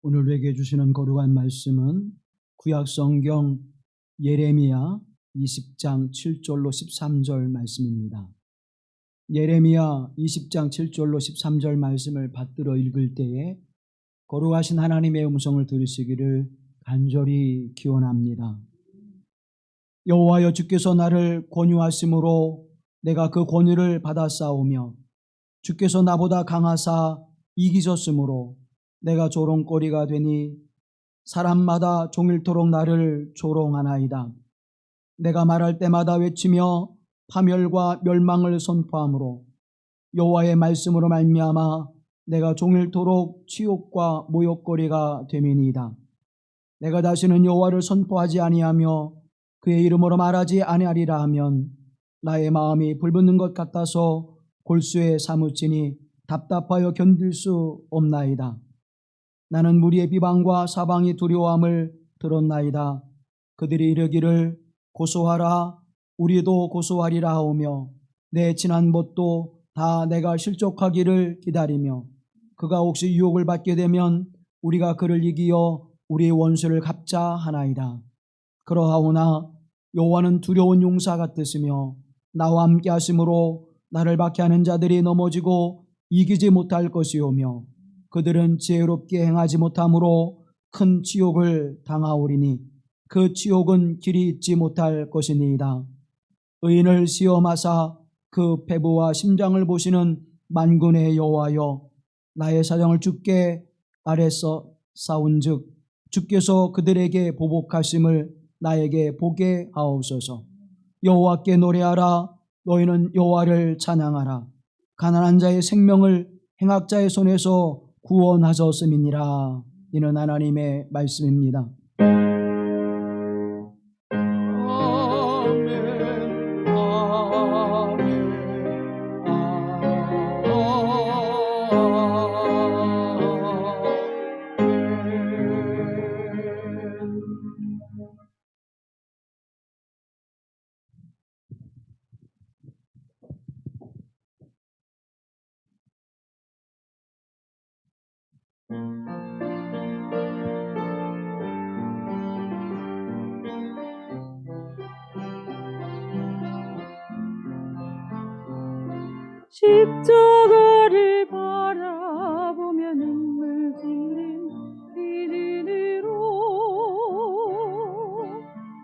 오늘 우리에게 주시는 거룩한 말씀은 구약성경 예레미야 20장 7절로 13절 말씀입니다. 예레미야 20장 7절로 13절 말씀을 받들어 읽을 때에 거룩하신 하나님의 음성을 들으시기를 간절히 기원합니다. 여호와여, 주께서 나를 권유하심으로 내가 그 권유를 받아 싸우며 주께서 나보다 강하사 이기셨으므로 내가 조롱거리가 되니 사람마다 종일토록 나를 조롱하나이다. 내가 말할 때마다 외치며 파멸과 멸망을 선포하므로 여호와의 말씀으로 말미암아 내가 종일토록 치욕과 모욕거리가 됨이니이다. 내가 다시는 여호와를 선포하지 아니하며 그의 이름으로 말하지 아니하리라 하면 나의 마음이 불붙는 것 같아서 골수에 사무치니 답답하여 견딜 수 없나이다. 나는 무리의 비방과 사방이 두려움을 들었나이다. 그들이 이르기를 고소하라, 우리도 고소하리라 하오며 내 친한 벗도 다 내가 실족하기를 기다리며 그가 혹시 유혹을 받게 되면 우리가 그를 이기어 우리의 원수를 갚자 하나이다. 그러하오나 여호와는 두려운 용사 같으시며 나와 함께 하심으로 나를 박해하는 자들이 넘어지고 이기지 못할 것이오며 그들은 지혜롭게 행하지 못함으로 큰 치욕을 당하오리니 그 치욕은 길이 잊지 못할 것이니이다. 의인을 시험하사 그 배부와 심장을 보시는 만군의 여호와여, 나의 사정을 주께 아뢰서 싸운즉 주께서 그들에게 보복하심을 나에게 보게 하옵소서. 여호와께 노래하라, 너희는 여호와를 찬양하라. 가난한 자의 생명을 행악자의 손에서 구원하셨음이니라. 이는 하나님의 말씀입니다. 십자가를 바라보며 눈물 지는 그들으로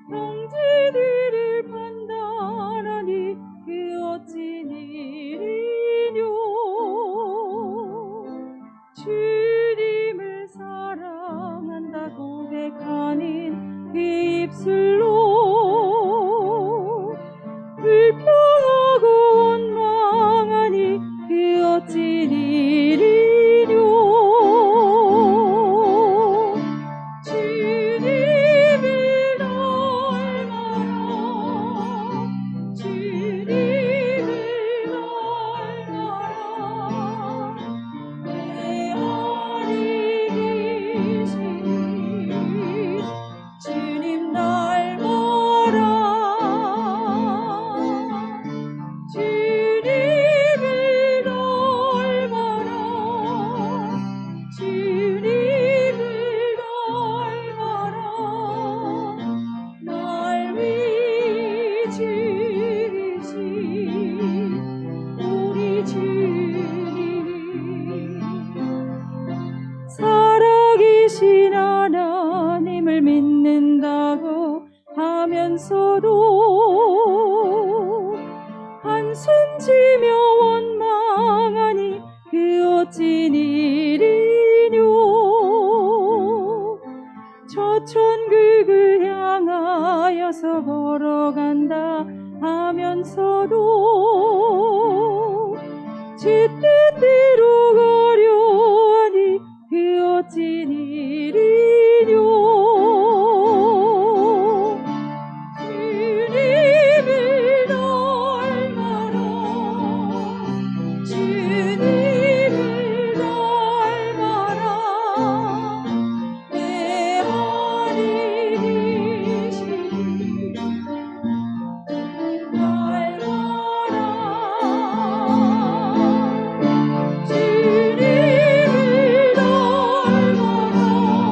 형제들을 판단하니 그 어찌 일이뇨. 주님을 사랑한다 고백하는 그 입술로 불평하고 원망하니 그 어찌 일이뇨. 주님을 닮아라, 주님을 닮아라. 내 안에 계신 주님 닮아라. 주님을 닮아라, 주님을 닮아라. 날 위해 죽으신 우리 주님, 살아계신 하나님을 믿는다고 하면서도 한숨 지며 원망하니 그 어찌 일이뇨. 저 천국을 향하여서 걸어간다 하면서도 주 뜻대로 가려하니 그 어찌 일이뇨. 주님을 닮아라, 주님을 닮아라. 내 안에 계신 닮아라. 주님을 닮아라.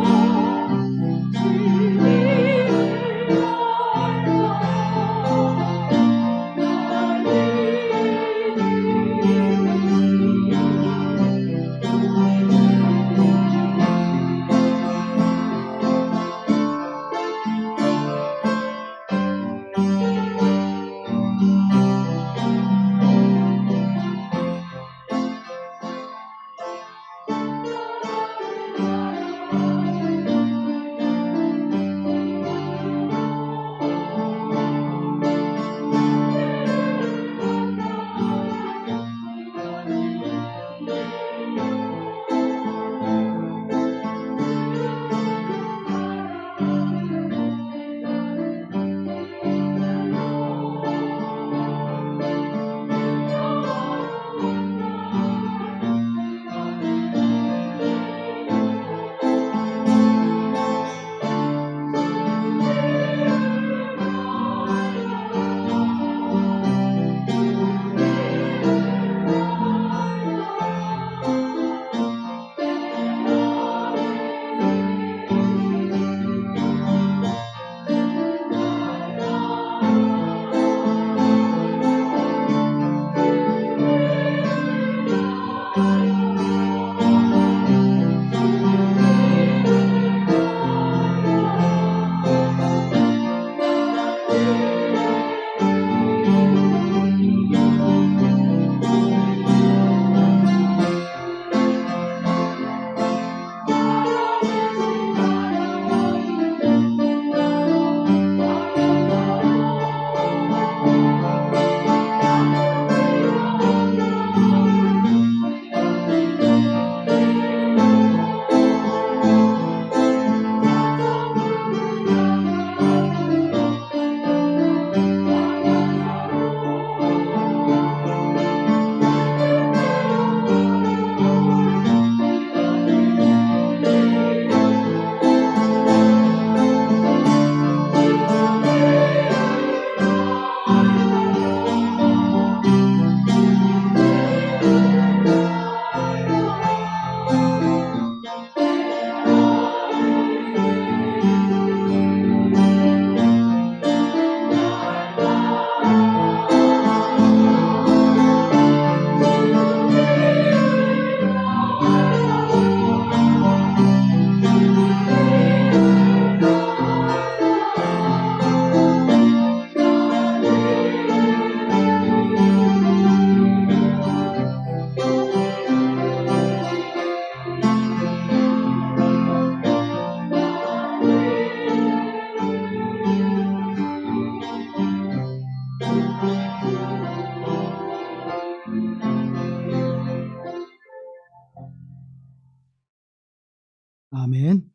아멘.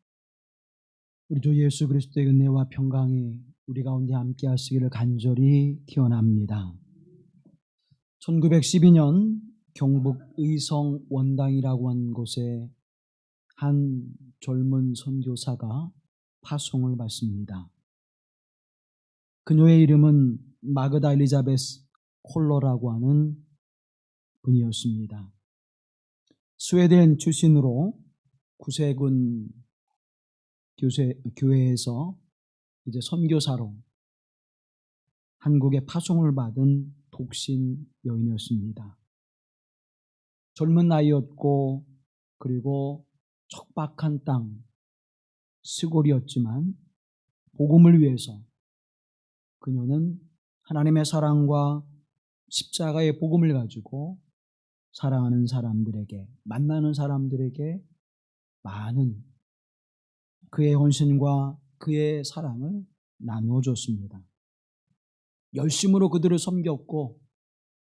우리 주 예수 그리스도의 은혜와 평강이 우리 가운데 함께 하시기를 간절히 기원합니다. 1912년 경북 의성 원당이라고 하는 곳에 한 젊은 선교사가 파송을 받습니다. 그녀의 이름은 마그다 엘리자베스 콜러라고 하는 분이었습니다. 스웨덴 출신으로 구세군 교회에서 이제 선교사로 한국에 파송을 받은 독신 여인이었습니다. 젊은 나이였고 그리고 척박한 땅, 시골이었지만 복음을 위해서 그녀는 하나님의 사랑과 십자가의 복음을 가지고 사랑하는 사람들에게, 만나는 사람들에게 많은 그의 헌신과 그의 사랑을 나누어 줬습니다. 열심으로 그들을 섬겼고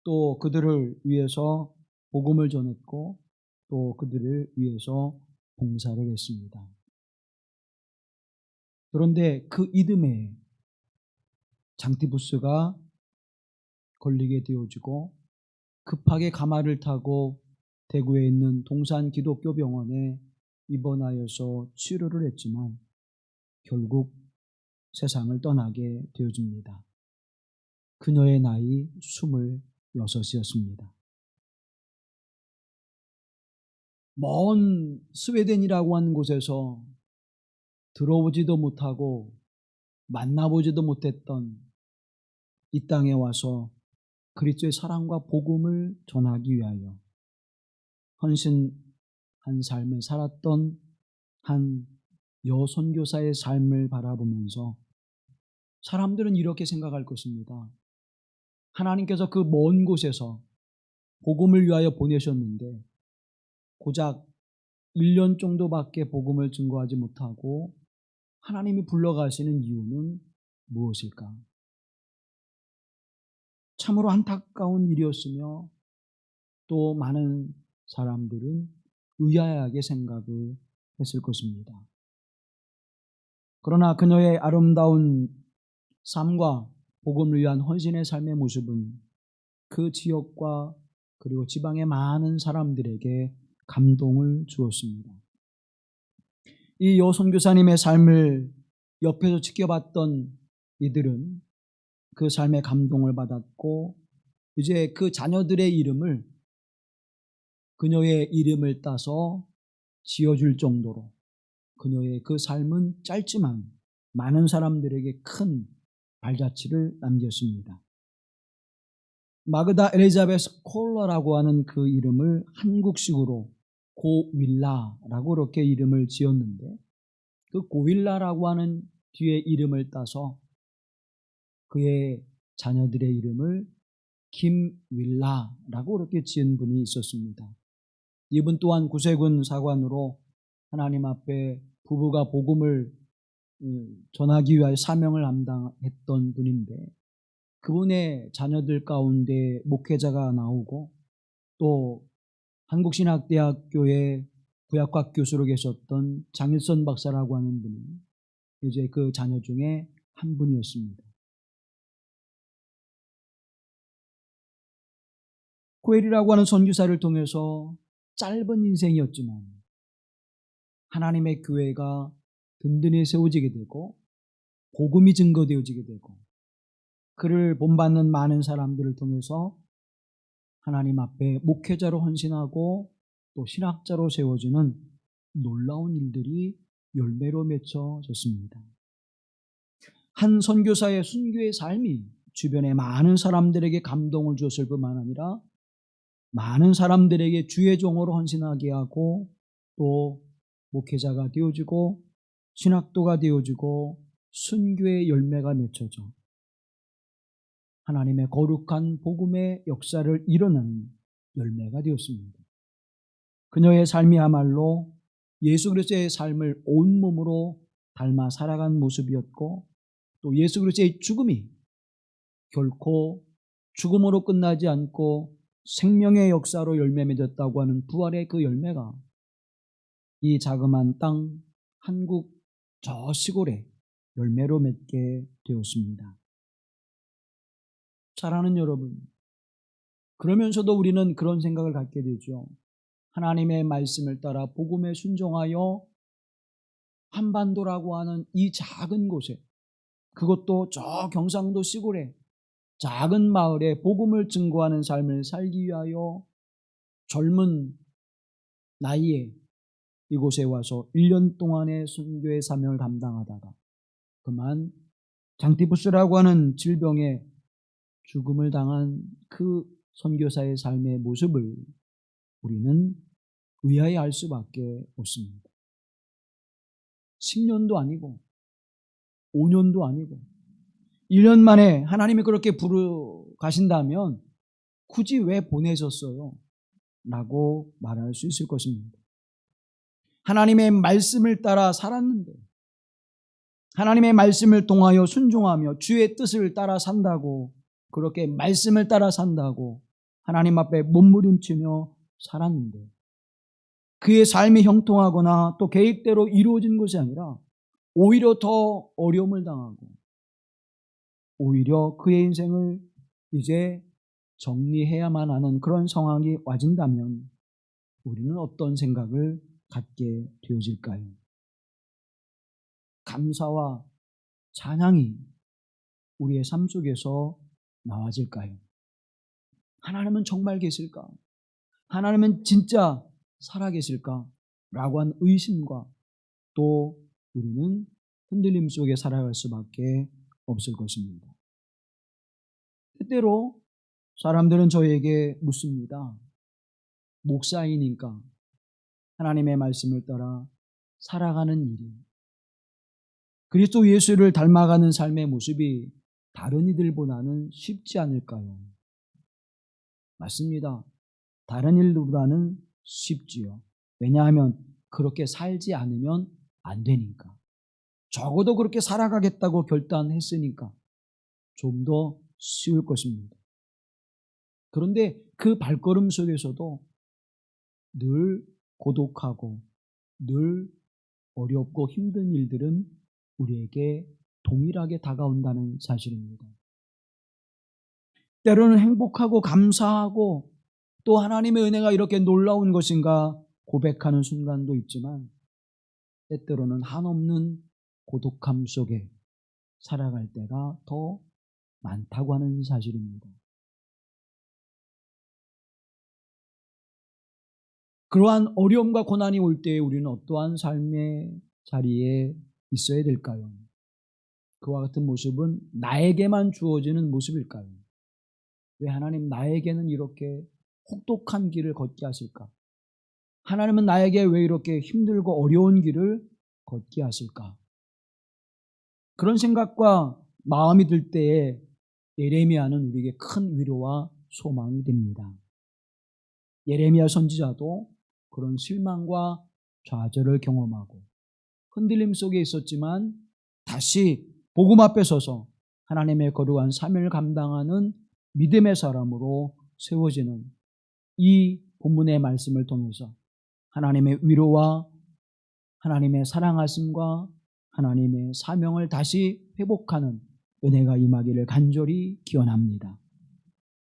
또 그들을 위해서 복음을 전했고 또 그들을 위해서 봉사를 했습니다. 그런데 그 이듬해에 장티푸스가 걸리게 되어지고 급하게 가마를 타고 대구에 있는 동산 기독교 병원에 입원하여서 치료를 했지만 결국 세상을 떠나게 되어집니다. 그녀의 나이 26이었습니다. 먼 스웨덴이라고 하는 곳에서 들어보지도 못하고 만나보지도 못했던 이 땅에 와서 그리스도의 사랑과 복음을 전하기 위하여 헌신한 삶을 살았던 한 여선교사의 삶을 바라보면서 사람들은 이렇게 생각할 것입니다. 하나님께서 그 먼 곳에서 복음을 위하여 보내셨는데 고작 1년 정도밖에 복음을 증거하지 못하고 하나님이 불러가시는 이유는 무엇일까? 참으로 안타까운 일이었으며 또 많은 사람들은 의아하게 생각을 했을 것입니다. 그러나 그녀의 아름다운 삶과 복음을 위한 헌신의 삶의 모습은 그 지역과 그리고 지방의 많은 사람들에게 감동을 주었습니다. 이 여선교사님의 삶을 옆에서 지켜봤던 이들은 그 삶에 감동을 받았고 이제 그 자녀들의 이름을 그녀의 이름을 따서 지어줄 정도로 그녀의 그 삶은 짧지만 많은 사람들에게 큰 발자취를 남겼습니다. 마그다 엘리자베스 콜러라고 하는 그 이름을 한국식으로 고윌라라고 이렇게 이름을 지었는데 그 고윌라라고 하는 뒤에 이름을 따서 그의 자녀들의 이름을 김윌라라고 이렇게 지은 분이 있었습니다. 이분 또한 구세군 사관으로 하나님 앞에 부부가 복음을 전하기 위하여 사명을 감당했던 분인데 그분의 자녀들 가운데 목회자가 나오고 또 한국신학대학교의 구약학 교수로 계셨던 장일선 박사라고 하는 분이 이제 그 자녀 중에 한 분이었습니다. 코엘이라고 하는 선교사를 통해서 짧은 인생이었지만 하나님의 교회가 든든히 세워지게 되고 복음이 증거되어지게 되고 그를 본받는 많은 사람들을 통해서 하나님 앞에 목회자로 헌신하고 또 신학자로 세워지는 놀라운 일들이 열매로 맺혀졌습니다. 한 선교사의 순교의 삶이 주변의 많은 사람들에게 감동을 주었을 뿐만 아니라 많은 사람들에게 주의 종으로 헌신하게 하고 또 목회자가 되어지고 신학도가 되어지고 순교의 열매가 맺혀져 하나님의 거룩한 복음의 역사를 이뤄내는 열매가 되었습니다. 그녀의 삶이야말로 예수 그리스도의 삶을 온몸으로 닮아 살아간 모습이었고 또 예수 그리스도의 죽음이 결코 죽음으로 끝나지 않고 생명의 역사로 열매 맺었다고 하는 부활의 그 열매가 이 자그마한 땅 한국 저 시골에 열매로 맺게 되었습니다. 사랑하는 여러분, 그러면서도 우리는 그런 생각을 갖게 되죠. 하나님의 말씀을 따라 복음에 순종하여 한반도라고 하는 이 작은 곳에, 그것도 저 경상도 시골에 작은 마을에 복음을 증거하는 삶을 살기 위하여 젊은 나이에 이곳에 와서 1년 동안의 선교의 사명을 감당하다가 그만 장티푸스라고 하는 질병에 죽음을 당한 그 선교사의 삶의 모습을 우리는 의아해 할 수밖에 없습니다. 10년도 아니고 5년도 아니고 1년 만에 하나님이 그렇게 부르 가신다면 굳이 왜 보내셨어요? 라고 말할 수 있을 것입니다. 하나님의 말씀을 따라 살았는데, 하나님의 말씀을 통하여 순종하며 주의 뜻을 따라 산다고, 그렇게 말씀을 따라 산다고 하나님 앞에 몸부림치며 살았는데 그의 삶이 형통하거나 또 계획대로 이루어진 것이 아니라 오히려 더 어려움을 당하고 오히려 그의 인생을 이제 정리해야만 하는 그런 상황이 와진다면 우리는 어떤 생각을 갖게 되어질까요? 감사와 찬양이 우리의 삶 속에서 나와질까요? 하나님은 정말 계실까? 하나님은 진짜 살아계실까? 라고 한 의심과 또 우리는 흔들림 속에 살아갈 수밖에 없을 것입니다. 때때로 사람들은 저에게 묻습니다. 목사이니까 하나님의 말씀을 따라 살아가는 일이, 그리스도 예수를 닮아가는 삶의 모습이 다른 이들보다는 쉽지 않을까요? 맞습니다. 다른 일보다는 쉽지요. 왜냐하면 그렇게 살지 않으면 안 되니까. 적어도 그렇게 살아가겠다고 결단했으니까 좀 더 쉬울 것입니다. 그런데 그 발걸음 속에서도 늘 고독하고 늘 어렵고 힘든 일들은 우리에게 동일하게 다가온다는 사실입니다. 때로는 행복하고 감사하고 또 하나님의 은혜가 이렇게 놀라운 것인가 고백하는 순간도 있지만 때때로는 한없는 고독함 속에 살아갈 때가 더 많다고 하는 사실입니다. 그러한 어려움과 고난이 올 때 우리는 어떠한 삶의 자리에 있어야 될까요? 그와 같은 모습은 나에게만 주어지는 모습일까요? 왜 하나님 나에게는 이렇게 혹독한 길을 걷게 하실까? 하나님은 나에게 왜 이렇게 힘들고 어려운 길을 걷게 하실까? 그런 생각과 마음이 들 때에 예레미야는 우리에게 큰 위로와 소망이 됩니다. 예레미야 선지자도 그런 실망과 좌절을 경험하고 흔들림 속에 있었지만 다시 복음 앞에 서서 하나님의 거룩한 사명을 감당하는 믿음의 사람으로 세워지는 이 본문의 말씀을 통해서 하나님의 위로와 하나님의 사랑하심과 하나님의 사명을 다시 회복하는 은혜가 임하기를 간절히 기원합니다.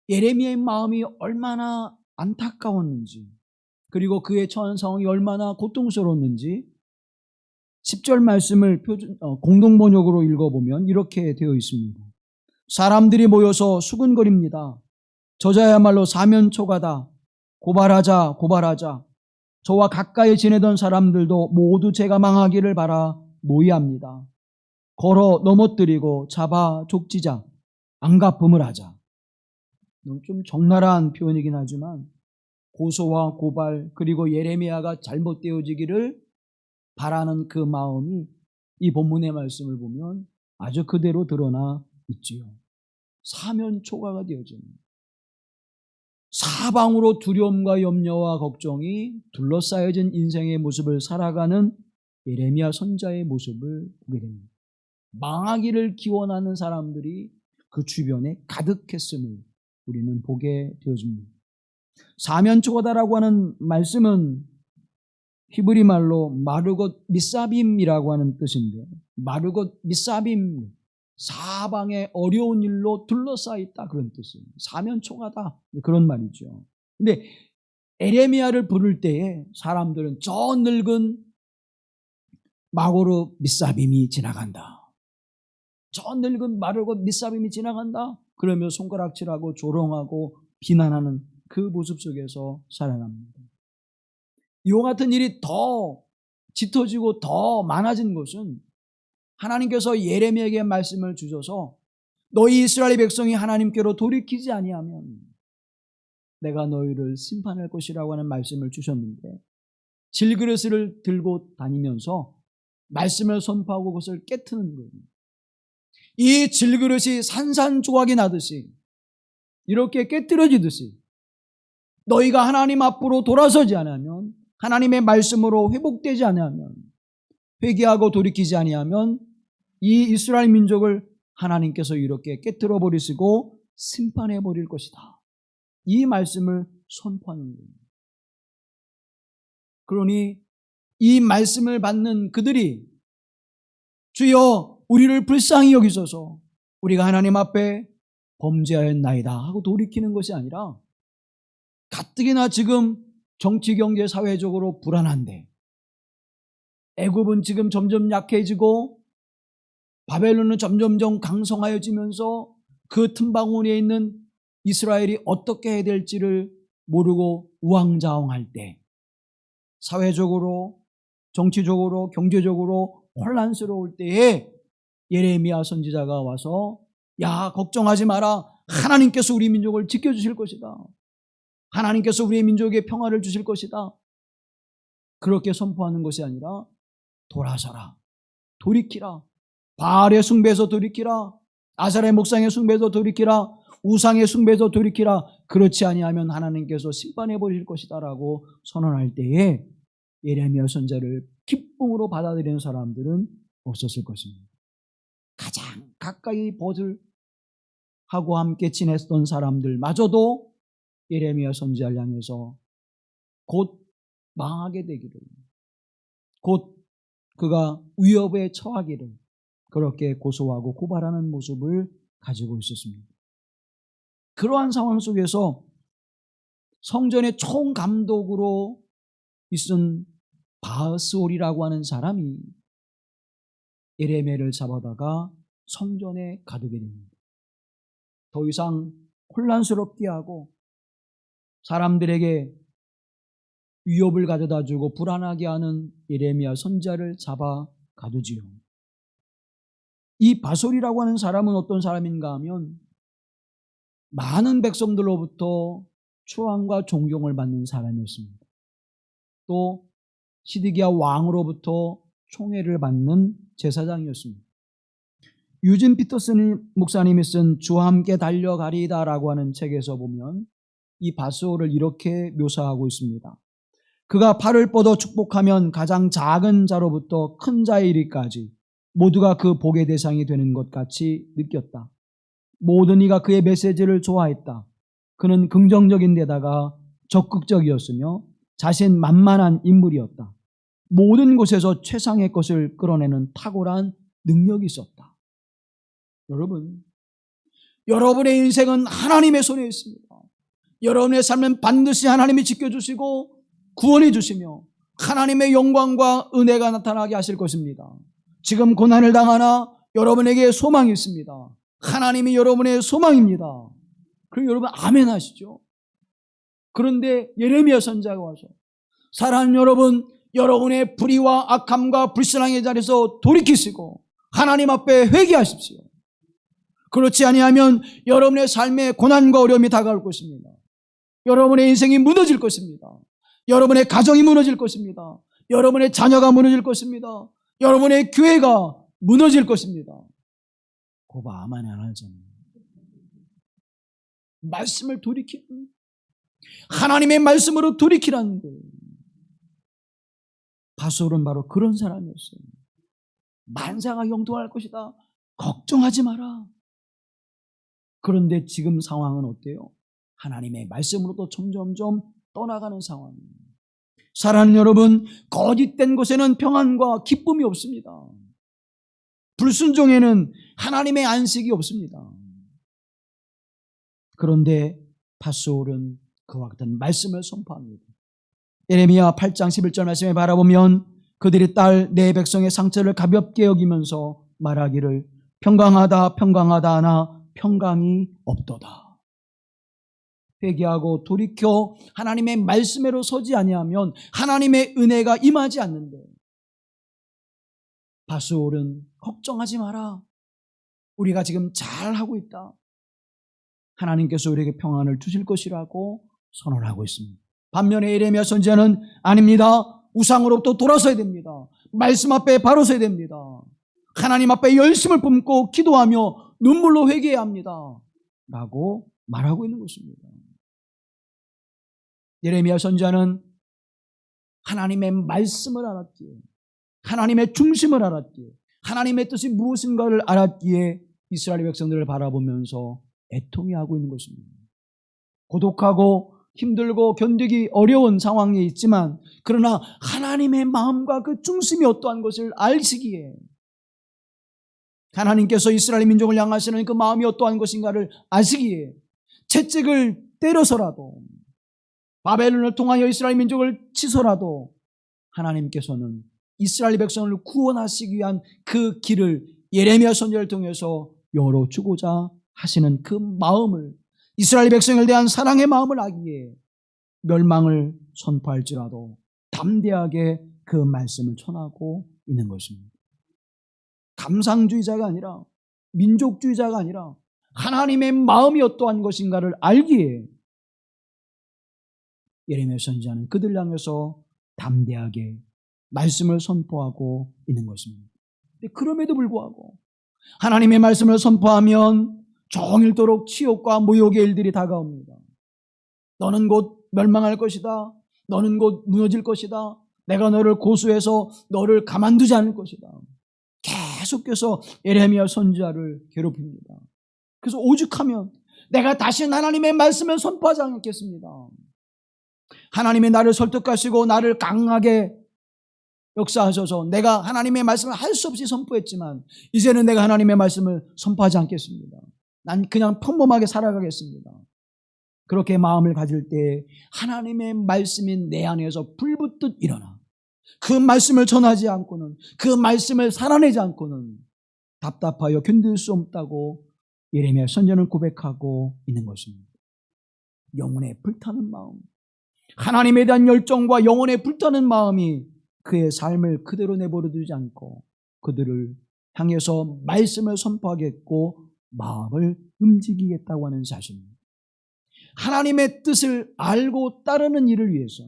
예레미야의 마음이 얼마나 안타까웠는지, 그리고 그의 처한 상황이 얼마나 고통스러웠는지 10절 말씀을 공동번역으로 읽어보면 이렇게 되어 있습니다. 사람들이 모여서 수군거립니다. 저자야말로 사면초가다. 고발하자 고발하자. 저와 가까이 지내던 사람들도 모두 제가 망하기를 바라 모의합니다. 걸어 넘어뜨리고 잡아 족지자 안갚음을 하자. 좀 적나라한 표현이긴 하지만 고소와 고발 그리고 예레미야가 잘못되어지기를 바라는 그 마음이 이 본문의 말씀을 보면 아주 그대로 드러나 있지요. 사면초가가 되어지는, 사방으로 두려움과 염려와 걱정이 둘러싸여진 인생의 모습을 살아가는 예레미야 선자의 모습을 보게 됩니다. 망하기를 기원하는 사람들이 그 주변에 가득했음을 우리는 보게 되어집니다. 사면초가다라고 하는 말씀은 히브리 말로 마르got 미사빔이라고 하는 뜻인데, 마르got 미사빔, 사방에 어려운 일로 둘러싸여 있다, 그런 뜻이에요. 사면초가다, 그런 말이죠. 근데 에레미야를 부를 때에 사람들은 저 늙은 마고르 미사빔이 지나간다, 저 늙은 마르got 미사빔이 지나간다, 그러며 손가락질하고 조롱하고 비난하는 그 모습 속에서 살아갑니다. 이와 같은 일이 더 짙어지고 더 많아진 것은 하나님께서 예레미야에게 말씀을 주셔서 너희 이스라엘 백성이 하나님께로 돌이키지 아니하면 내가 너희를 심판할 것이라고 하는 말씀을 주셨는데, 질그릇을 들고 다니면서 말씀을 선포하고 그것을 깨트는 거예요. 이 질그릇이 산산조각이 나듯이, 이렇게 깨뜨려지듯이 너희가 하나님 앞으로 돌아서지 않으면, 하나님의 말씀으로 회복되지 않으면, 회개하고 돌이키지 아니하면 이 이스라엘 민족을 하나님께서 이렇게 깨뜨려 버리시고 심판해 버릴 것이다, 이 말씀을 선포하는 거예요. 그러니 이 말씀을 받는 그들이 주여 우리를 불쌍히 여기소서, 우리가 하나님 앞에 범죄하였나이다 하고 돌이키는 것이 아니라, 가뜩이나 지금 정치, 경제, 사회적으로 불안한데, 애굽은 지금 점점 약해지고 바벨론은 점점점 강성하여지면서 그 틈바구니에 있는 이스라엘이 어떻게 해야 될지를 모르고 우왕좌왕할 때, 사회적으로, 정치적으로, 경제적으로 혼란스러울 때에 예레미야 선지자가 와서 야, 걱정하지 마라, 하나님께서 우리 민족을 지켜주실 것이다, 하나님께서 우리의 민족에 평화를 주실 것이다, 그렇게 선포하는 것이 아니라 돌아서라, 돌이키라, 바알의 숭배에서 돌이키라, 아사레 목상의 숭배에서 돌이키라, 우상의 숭배에서 돌이키라, 그렇지 아니하면 하나님께서 심판해 버릴 것이다 라고 선언할 때에 예레미야 선지자를 기쁨으로 받아들이는 사람들은 없었을 것입니다. 가장 가까이 벗을 하고 함께 지냈던 사람들마저도 예레미야 선지자를 향해서 곧 망하게 되기를, 곧 그가 위협에 처하기를 그렇게 고소하고 고발하는 모습을 가지고 있었습니다. 그러한 상황 속에서 성전의 총감독으로 있은 바스올이라고 하는 사람이 예레미야를 잡아다가 성전에 가두게 됩니다. 더 이상 혼란스럽게 하고 사람들에게 위협을 가져다주고 불안하게 하는 예레미야 선지자를 잡아 가두지요. 이 바솔이라고 하는 사람은 어떤 사람인가 하면 많은 백성들로부터 추앙과 존경을 받는 사람이었습니다. 또 시드기야 왕으로부터 총애를 받는 제사장이었습니다. 유진 피터슨 목사님이 쓴 주와 함께 달려가리다라고 하는 책에서 보면 이 바스올을 이렇게 묘사하고 있습니다. 그가 팔을 뻗어 축복하면 가장 작은 자로부터 큰 자에 이르기까지 모두가 그 복의 대상이 되는 것 같이 느꼈다. 모든 이가 그의 메시지를 좋아했다. 그는 긍정적인 데다가 적극적이었으며 자신만만한 인물이었다. 모든 곳에서 최상의 것을 끌어내는 탁월한 능력이 있었다. 여러분, 여러분의 인생은 하나님의 손에 있습니다. 여러분의 삶은 반드시 하나님이 지켜주시고 구원해 주시며 하나님의 영광과 은혜가 나타나게 하실 것입니다. 지금 고난을 당하나 여러분에게 소망이 있습니다. 하나님이 여러분의 소망입니다. 그럼 여러분 아멘 하시죠. 그런데 예레미야 선지자가 와서 사랑하는 여러분, 여러분의 불의와 악함과 불신앙의 자리에서 돌이키시고 하나님 앞에 회개하십시오. 그렇지 아니하면 여러분의 삶에 고난과 어려움이 다가올 것입니다. 여러분의 인생이 무너질 것입니다. 여러분의 가정이 무너질 것입니다. 여러분의 자녀가 무너질 것입니다. 여러분의 교회가 무너질 것입니다. 고바 아멘 안 하잖아요. 말씀을 돌이키는, 하나님의 말씀으로 돌이키라는 거예요. 바솔은 바로 그런 사람이었어요. 만사가 형통할 것이다, 걱정하지 마라. 그런데 지금 상황은 어때요? 하나님의 말씀으로도 점점점 떠나가는 상황입니다. 사랑하는 여러분, 거짓된 곳에는 평안과 기쁨이 없습니다. 불순종에는 하나님의 안식이 없습니다. 그런데 밧솔은 그와 같은 말씀을 선포합니다. 예레미야 8장 11절 말씀에 바라보면 그들의 딸 내 백성의 상처를 가볍게 여기면서 말하기를 평강하다 평강하다 하나 평강이 없도다. 회개하고 돌이켜 하나님의 말씀으로 서지 아니하면 하나님의 은혜가 임하지 않는데, 밧솔은 걱정하지 마라, 우리가 지금 잘하고 있다, 하나님께서 우리에게 평안을 주실 것이라고 선언하고 있습니다. 반면에 예레미야 선지자는 아닙니다, 우상으로부터 돌아서야 됩니다, 말씀 앞에 바로 서야 됩니다, 하나님 앞에 열심을 품고 기도하며 눈물로 회개해야 합니다 라고 말하고 있는 것입니다. 예레미야 선지자는 하나님의 말씀을 알았기에, 하나님의 중심을 알았기에, 하나님의 뜻이 무엇인가를 알았기에 이스라엘 백성들을 바라보면서 애통해하고 있는 것입니다. 고독하고 힘들고 견디기 어려운 상황에 있지만, 그러나 하나님의 마음과 그 중심이 어떠한 것을 알시기에, 하나님께서 이스라엘 민족을 향하시는 그 마음이 어떠한 것인가를 아시기에 채찍을 때려서라도, 바벨론을 통하여 이스라엘 민족을 치서라도 하나님께서는 이스라엘 백성을 구원하시기 위한 그 길을 예레미야 선지자를 통해서 열어주고자 하시는 그 마음을, 이스라엘 백성에 대한 사랑의 마음을 알기에 멸망을 선포할지라도 담대하게 그 말씀을 전하고 있는 것입니다. 감상주의자가 아니라, 민족주의자가 아니라 하나님의 마음이 어떠한 것인가를 알기에 예레미야 선지자는 그들 향해서 담대하게 말씀을 선포하고 있는 것입니다. 그럼에도 불구하고 하나님의 말씀을 선포하면 종일토록 치욕과 모욕의 일들이 다가옵니다. 너는 곧 멸망할 것이다, 너는 곧 무너질 것이다, 내가 너를 고소해서 너를 가만두지 않을 것이다, 계속해서 예레미야 선지자를 괴롭힙니다. 그래서 오죽하면 내가 다시는 하나님의 말씀을 선포하지 않겠습니다. 하나님이 나를 설득하시고 나를 강하게 역사하셔서 내가 하나님의 말씀을 할 수 없이 선포했지만, 이제는 내가 하나님의 말씀을 선포하지 않겠습니다. 난 그냥 평범하게 살아가겠습니다. 그렇게 마음을 가질 때 하나님의 말씀이 내 안에서 불붙듯 일어나 그 말씀을 전하지 않고는, 그 말씀을 살아내지 않고는 답답하여 견딜 수 없다고 예레미야 선지자는 고백하고 있는 것입니다. 영혼에 불타는 마음, 하나님에 대한 열정과 영혼에 불타는 마음이 그의 삶을 그대로 내버려두지 않고 그들을 향해서 말씀을 선포하겠고 마음을 움직이겠다고 하는 사실입니다. 하나님의 뜻을 알고 따르는 일을 위해서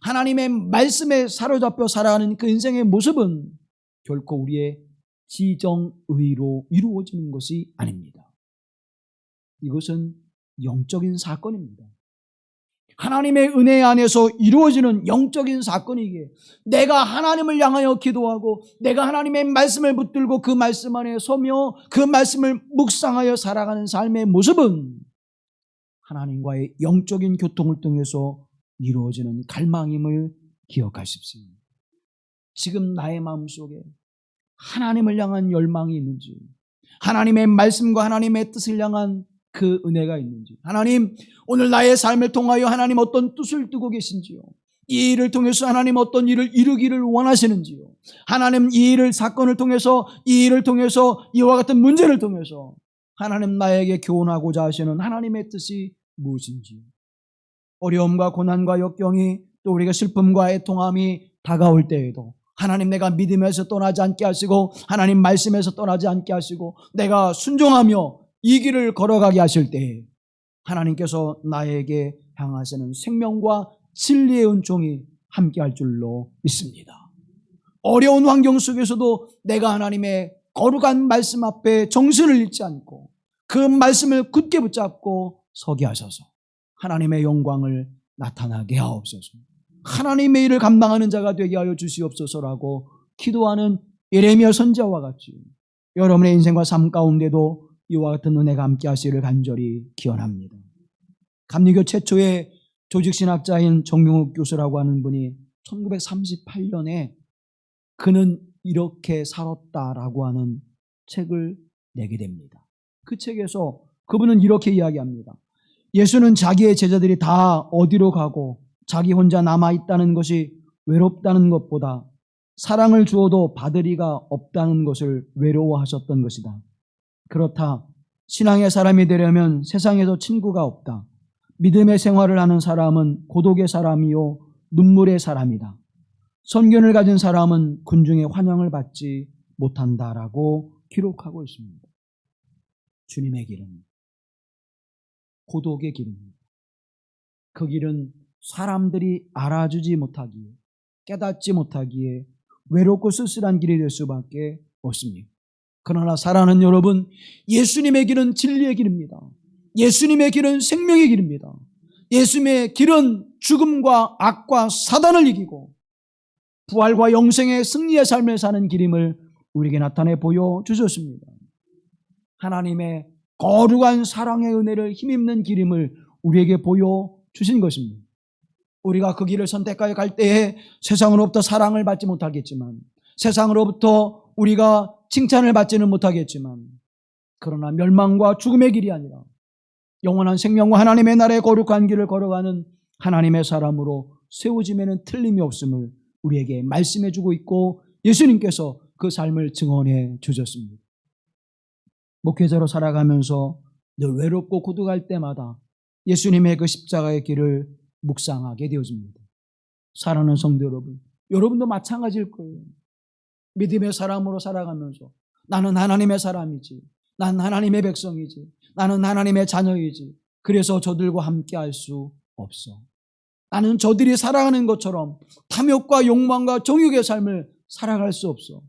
하나님의 말씀에 사로잡혀 살아가는 그 인생의 모습은 결코 우리의 지정의로 이루어지는 것이 아닙니다. 이것은 영적인 사건입니다. 하나님의 은혜 안에서 이루어지는 영적인 사건이기에 내가 하나님을 향하여 기도하고 내가 하나님의 말씀을 붙들고 그 말씀 안에 서며 그 말씀을 묵상하여 살아가는 삶의 모습은 하나님과의 영적인 교통을 통해서 이루어지는 갈망임을 기억하십시오. 지금 나의 마음속에 하나님을 향한 열망이 있는지, 하나님의 말씀과 하나님의 뜻을 향한 그 은혜가 있는지, 하나님 오늘 나의 삶을 통하여 하나님 어떤 뜻을 두고 계신지요, 이 일을 통해서 하나님 어떤 일을 이루기를 원하시는지요, 하나님 이 일을 사건을 통해서, 이 일을 통해서, 이와 같은 문제를 통해서 하나님 나에게 교훈하고자 하시는 하나님의 뜻이 무엇인지요. 어려움과 고난과 역경이, 또 우리가 슬픔과 애통함이 다가올 때에도 하나님 내가 믿음에서 떠나지 않게 하시고 하나님 말씀에서 떠나지 않게 하시고 내가 순종하며 이 길을 걸어가게 하실 때에 하나님께서 나에게 향하시는 생명과 진리의 은총이 함께할 줄로 믿습니다. 어려운 환경 속에서도 내가 하나님의 거룩한 말씀 앞에 정신을 잃지 않고 그 말씀을 굳게 붙잡고 서게 하셔서 하나님의 영광을 나타나게 하옵소서. 하나님의 일을 감당하는 자가 되게 하여 주시옵소서라고 기도하는 예레미야 선지자와 같이 여러분의 인생과 삶 가운데도 이와 같은 은혜가 함께 하시기를 간절히 기원합니다. 감리교 최초의 조직신학자인 정용욱 교수라고 하는 분이 1938년에 그는 이렇게 살았다라고 하는 책을 내게 됩니다. 그 책에서 그분은 이렇게 이야기합니다. 예수는 자기의 제자들이 다 어디로 가고 자기 혼자 남아있다는 것이 외롭다는 것보다 사랑을 주어도 받을 이가 없다는 것을 외로워하셨던 것이다. 그렇다. 신앙의 사람이 되려면 세상에서 친구가 없다. 믿음의 생활을 하는 사람은 고독의 사람이요 눈물의 사람이다. 선견을 가진 사람은 군중의 환영을 받지 못한다라고 기록하고 있습니다. 주님의 길은 고독의 길입니다. 그 길은 사람들이 알아주지 못하기에, 깨닫지 못하기에 외롭고 쓸쓸한 길이 될 수밖에 없습니다. 그러나 사랑하는 여러분, 예수님의 길은 진리의 길입니다. 예수님의 길은 생명의 길입니다. 예수님의 길은 죽음과 악과 사단을 이기고 부활과 영생의 승리의 삶을 사는 길임을 우리에게 나타내 보여주셨습니다. 하나님의 거룩한 사랑의 은혜를 힘입는 길임을 우리에게 보여주신 것입니다. 우리가 그 길을 선택하여 갈 때에 세상으로부터 사랑을 받지 못하겠지만, 세상으로부터 우리가 칭찬을 받지는 못하겠지만, 그러나 멸망과 죽음의 길이 아니라 영원한 생명과 하나님의 나라의 거룩한 길을 걸어가는 하나님의 사람으로 세워짐에는 틀림이 없음을 우리에게 말씀해 주고 있고, 예수님께서 그 삶을 증언해 주셨습니다. 목회자로 살아가면서 늘 외롭고 고독할 때마다 예수님의 그 십자가의 길을 묵상하게 되어집니다. 사랑하는 성도 여러분, 여러분도 마찬가지일 거예요. 믿음의 사람으로 살아가면서 나는 하나님의 사람이지, 나는 하나님의 백성이지, 나는 하나님의 자녀이지, 그래서 저들과 함께 할 수 없어. 나는 저들이 살아가는 것처럼 탐욕과 욕망과 정욕의 삶을 살아갈 수 없어.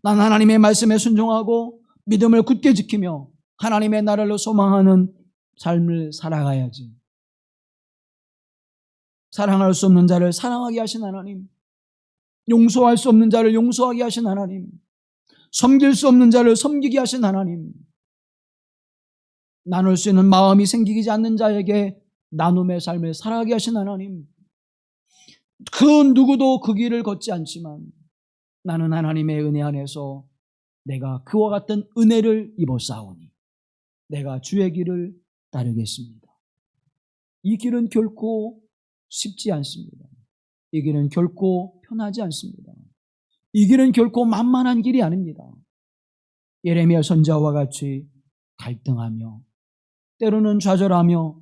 난 하나님의 말씀에 순종하고 믿음을 굳게 지키며 하나님의 나라를 소망하는 삶을 살아가야지. 사랑할 수 없는 자를 사랑하게 하신 하나님, 용서할 수 없는 자를 용서하게 하신 하나님, 섬길 수 없는 자를 섬기게 하신 하나님, 나눌 수 있는 마음이 생기지 않는 자에게 나눔의 삶을 살아가게 하신 하나님, 그 누구도 그 길을 걷지 않지만 나는 하나님의 은혜 안에서 내가 그와 같은 은혜를 입었사오니 내가 주의 길을 따르겠습니다. 이 길은 결코 쉽지 않습니다. 이 길은 결코 편하지 않습니다. 이 길은 결코 만만한 길이 아닙니다. 예레미야 선지자와 같이 갈등하며, 때로는 좌절하며,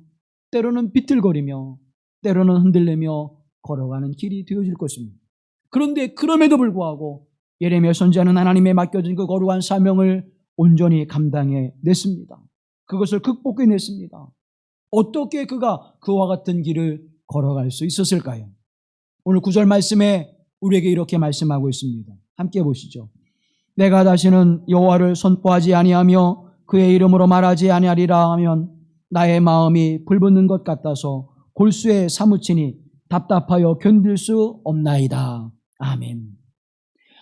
때로는 비틀거리며, 때로는 흔들리며 걸어가는 길이 되어질 것입니다. 그런데 그럼에도 불구하고 예레미야 선지자는 하나님의 맡겨진 그 거룩한 사명을 온전히 감당해 냈습니다. 그것을 극복해 냈습니다. 어떻게 그가 그와 같은 길을 걸어갈 수 있었을까요? 오늘 9절 말씀에 우리에게 이렇게 말씀하고 있습니다. 함께 보시죠. 내가 다시는 여호와를 선포하지 아니하며 그의 이름으로 말하지 아니하리라 하면 나의 마음이 불붙는 것 같아서 골수에 사무치니 답답하여 견딜 수 없나이다. 아멘.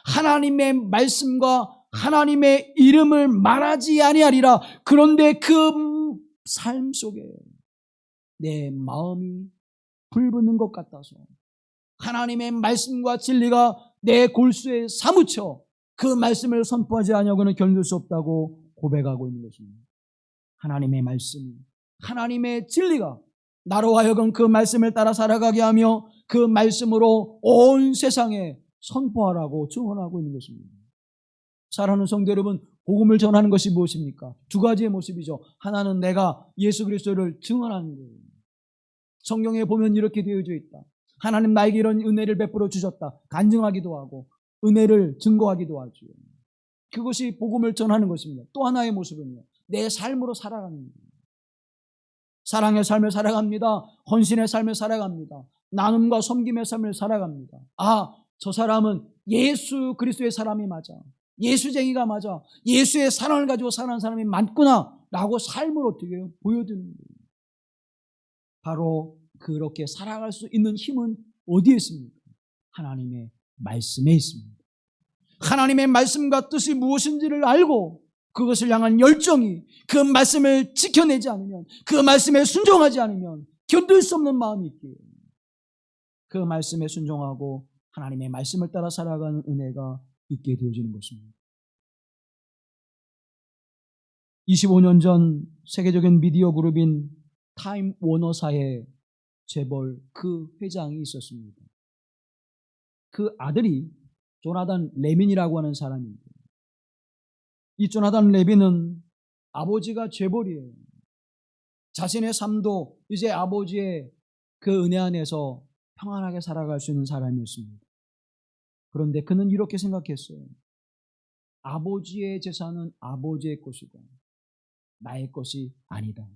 하나님의 말씀과 하나님의 이름을 말하지 아니하리라. 그런데 그 삶 속에 내 마음이 불붙는 것 같아서 하나님의 말씀과 진리가 내 골수에 사무쳐 그 말씀을 선포하지 아니하고는 견딜 수 없다고 고백하고 있는 것입니다. 하나님의 말씀, 하나님의 진리가 나로 하여금 그 말씀을 따라 살아가게 하며 그 말씀으로 온 세상에 선포하라고 증언하고 있는 것입니다. 사랑하는 성도 여러분, 복음을 전하는 것이 무엇입니까? 두 가지의 모습이죠. 하나는 내가 예수 그리스도를 증언하는 거예요. 성경에 보면 이렇게 되어져 있다. 하나님 나에게 이런 은혜를 베풀어 주셨다. 간증하기도 하고 은혜를 증거하기도 하죠. 그것이 복음을 전하는 것입니다. 또 하나의 모습은요, 내 삶으로 살아가는 거예요. 사랑의 삶을 살아갑니다. 헌신의 삶을 살아갑니다. 나눔과 섬김의 삶을 살아갑니다. 아, 저 사람은 예수 그리스도의 사람이 맞아. 예수쟁이가 맞아. 예수의 사랑을 가지고 사는 사람이 맞구나 라고 삶을 어떻게 해요? 보여드는 거예요. 바로 그렇게 살아갈 수 있는 힘은 어디에 있습니까? 하나님의 말씀에 있습니다. 하나님의 말씀과 뜻이 무엇인지를 알고 그것을 향한 열정이, 그 말씀을 지켜내지 않으면, 그 말씀에 순종하지 않으면 견딜 수 없는 마음이 있기에 그 말씀에 순종하고 하나님의 말씀을 따라 살아가는 은혜가 있게 되어지는 것입니다. 25년 전 세계적인 미디어 그룹인 타임 워너사의 재벌 그 회장이 있었습니다. 그 아들이 조나단 레빈이라고 하는 사람입니다. 이 조나단 레빈은 아버지가 재벌이에요. 자신의 삶도 이제 아버지의 그 은혜 안에서 평안하게 살아갈 수 있는 사람이었습니다. 그런데 그는 이렇게 생각했어요. 아버지의 재산은 아버지의 것이고 나의 것이 아니다.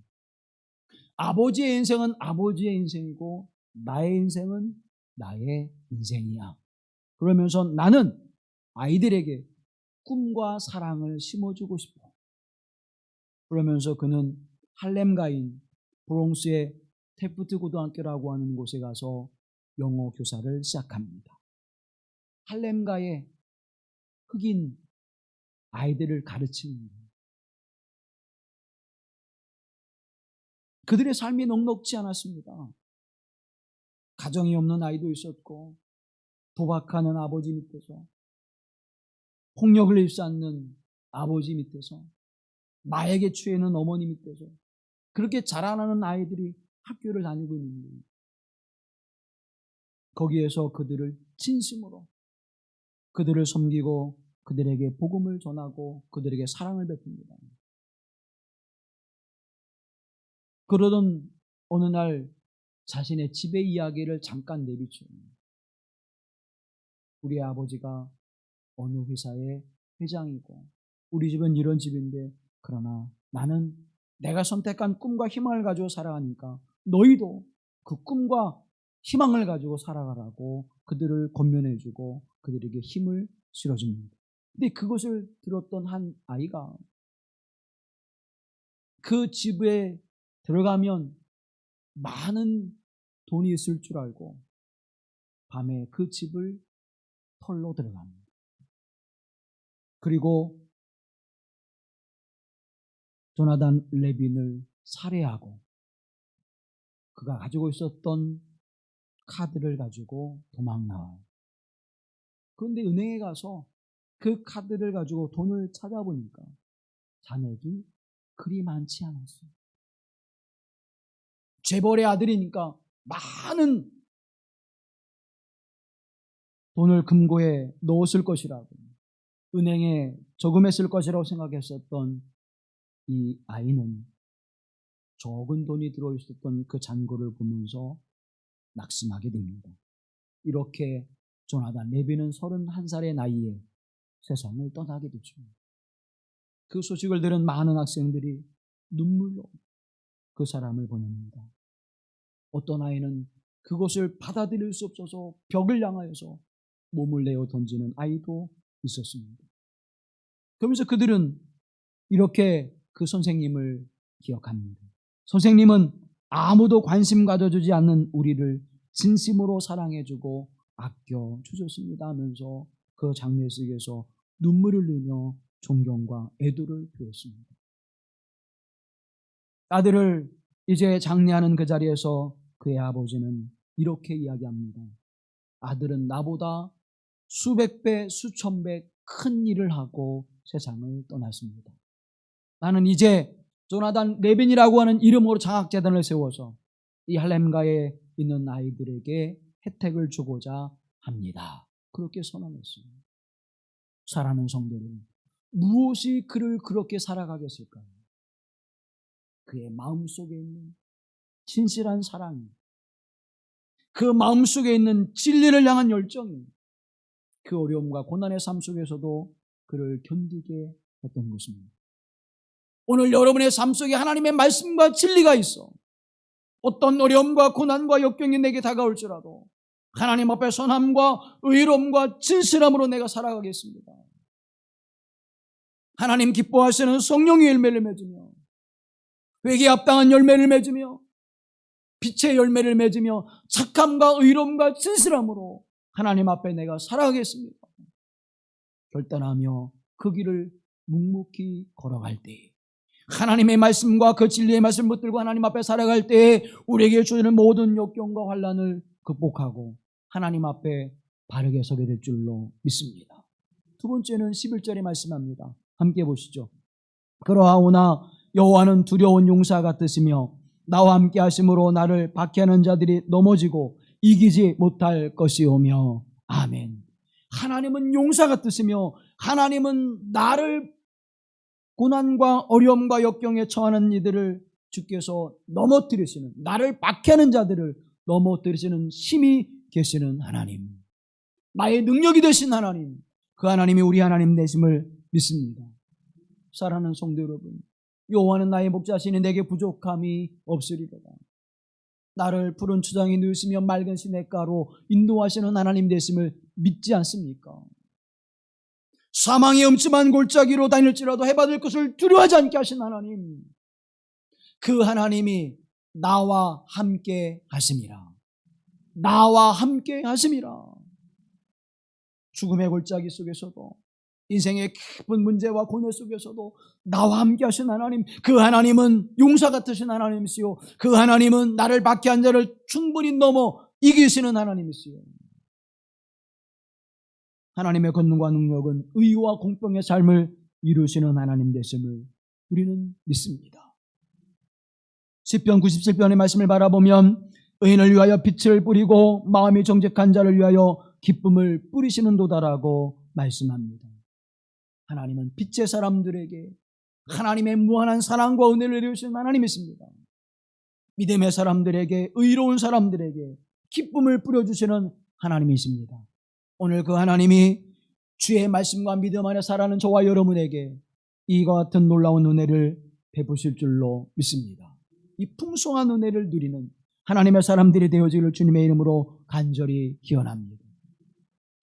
아버지의 인생은 아버지의 인생이고 나의 인생은 나의 인생이야. 그러면서 나는 아이들에게 꿈과 사랑을 심어주고 싶어. 그러면서 그는 할렘가인 브롱스의 테프트 고등학교라고 하는 곳에 가서 영어 교사를 시작합니다. 할렘가의 흑인 아이들을 가르칩니다. 그들의 삶이 넉넉지 않았습니다. 가정이 없는 아이도 있었고 도박하는 아버지 밑에서 폭력을 일삼는 아버지 밑에서 마약에 취해는 어머니 밑에서 그렇게 자라나는 아이들이 학교를 다니고 있는 거예요. 거기에서 그들을 진심으로 그들을 섬기고 그들에게 복음을 전하고 그들에게 사랑을 베풉니다. 그러던 어느 날 자신의 집의 이야기를 잠깐 내비쳐요. 우리 아버지가 어느 회사의 회장이고 우리 집은 이런 집인데 그러나 나는 내가 선택한 꿈과 희망을 가지고 살아가니까 너희도 그 꿈과 희망을 가지고 살아가라고 그들을 권면해주고 그들에게 힘을 실어줍니다. 근데 그것을 들었던 한 아이가 그 집에 들어가면 많은 돈이 있을 줄 알고 밤에 그 집을 털러 들어갑니다. 그리고 조나단 레빈을 살해하고 그가 가지고 있었던 카드를 가지고 도망 나와요. 그런데 은행에 가서 그 카드를 가지고 돈을 찾아보니까 잔액이 그리 많지 않았어요. 재벌의 아들이니까 많은 돈을 금고에 넣었을 것이라고 은행에 저금했을 것이라고 생각했었던 이 아이는 적은 돈이 들어있었던 그 잔고를 보면서 낙심하게 됩니다. 이렇게 조나단 레빈은 31살의 나이에 세상을 떠나게 되죠. 그 소식을 들은 많은 학생들이 눈물로 그 사람을 보냅니다. 어떤 아이는 그것을 받아들일 수 없어서 벽을 향하여서 몸을 내어 던지는 아이도 있었습니다. 그러면서 그들은 이렇게 그 선생님을 기억합니다. 선생님은 아무도 관심 가져주지 않는 우리를 진심으로 사랑해주고 아껴주셨습니다 하면서 그 장례 속에서 눈물을 흘리며 존경과 애도를 표했습니다. 아들을 이제 장례하는 그 자리에서 그의 아버지는 이렇게 이야기합니다. 아들은 나보다 수백 배, 수천 배 큰 일을 하고 세상을 떠났습니다. 나는 이제 조나단 레빈이라고 하는 이름으로 장학재단을 세워서 이 할렘가에 있는 아이들에게 혜택을 주고자 합니다. 그렇게 선언했어요. 사랑하는 성도는 무엇이 그를 그렇게 살아가겠을까요? 그의 마음속에 있는 진실한 사랑이, 그 마음속에 있는 진리를 향한 열정이 그 어려움과 고난의 삶 속에서도 그를 견디게 했던 것입니다. 오늘 여러분의 삶 속에 하나님의 말씀과 진리가 있어 어떤 어려움과 고난과 역경이 내게 다가올지라도 하나님 앞에 선함과 의로움과 진실함으로 내가 살아가겠습니다. 하나님 기뻐하시는 성령의 열매를 맺으며 회개에 합당한 열매를 맺으며 빛의 열매를 맺으며 착함과 의로움과 진실함으로 하나님 앞에 내가 살아가겠습니다. 결단하며 그 길을 묵묵히 걸어갈 때 하나님의 말씀과 그 진리의 말씀을 붙들고 하나님 앞에 살아갈 때 우리에게 주는 모든 역경과 환난을 극복하고 하나님 앞에 바르게 서게 될 줄로 믿습니다. 두 번째는 11절에 말씀합니다. 함께 보시죠. 그러하오나 여호와는 두려운 용사 같으시며 나와 함께 하심으로 나를 박해하는 자들이 넘어지고 이기지 못할 것이오며. 아멘. 하나님은 용사 같으시며 하나님은 나를 고난과 어려움과 역경에 처하는 이들을 주께서 넘어뜨리시는, 나를 박해하는 자들을 넘어뜨리시는 힘이 계시는 하나님, 나의 능력이 되신 하나님, 그 하나님이 우리 하나님 되심을 믿습니다. 사랑하는 성도 여러분, 여호와는 나의 목자시니 내게 부족함이 없으리로다. 나를 푸른 초장에 누우시며 맑은 시냇가로 인도하시는 하나님 되심을 믿지 않습니까? 사망의 음침한 골짜기로 다닐지라도 해받을 것을 두려워하지 않게 하신 하나님, 그 하나님이 나와 함께 하심이라. 나와 함께 하심이라. 죽음의 골짜기 속에서도, 인생의 깊은 문제와 고뇌 속에서도 나와 함께 하신 하나님, 그 하나님은 용사 같으신 하나님이시요, 그 하나님은 나를 박해한 자를 충분히 넘어 이기시는 하나님이시요. 하나님의 권능과 능력은 의와 공평의 삶을 이루시는 하나님 되심을 우리는 믿습니다. 시편 97편의 말씀을 바라보면 의인을 위하여 빛을 뿌리고 마음이 정직한 자를 위하여 기쁨을 뿌리시는 도다라고 말씀합니다. 하나님은 빛의 사람들에게 하나님의 무한한 사랑과 은혜를 이루시는 하나님이십니다. 믿음의 사람들에게, 의로운 사람들에게 기쁨을 뿌려주시는 하나님이십니다. 오늘 그 하나님이 주의 말씀과 믿음 안에 살아가는 저와 여러분에게 이와 같은 놀라운 은혜를 베푸실 줄로 믿습니다. 이 풍성한 은혜를 누리는 하나님의 사람들이 되어지기를 주님의 이름으로 간절히 기원합니다.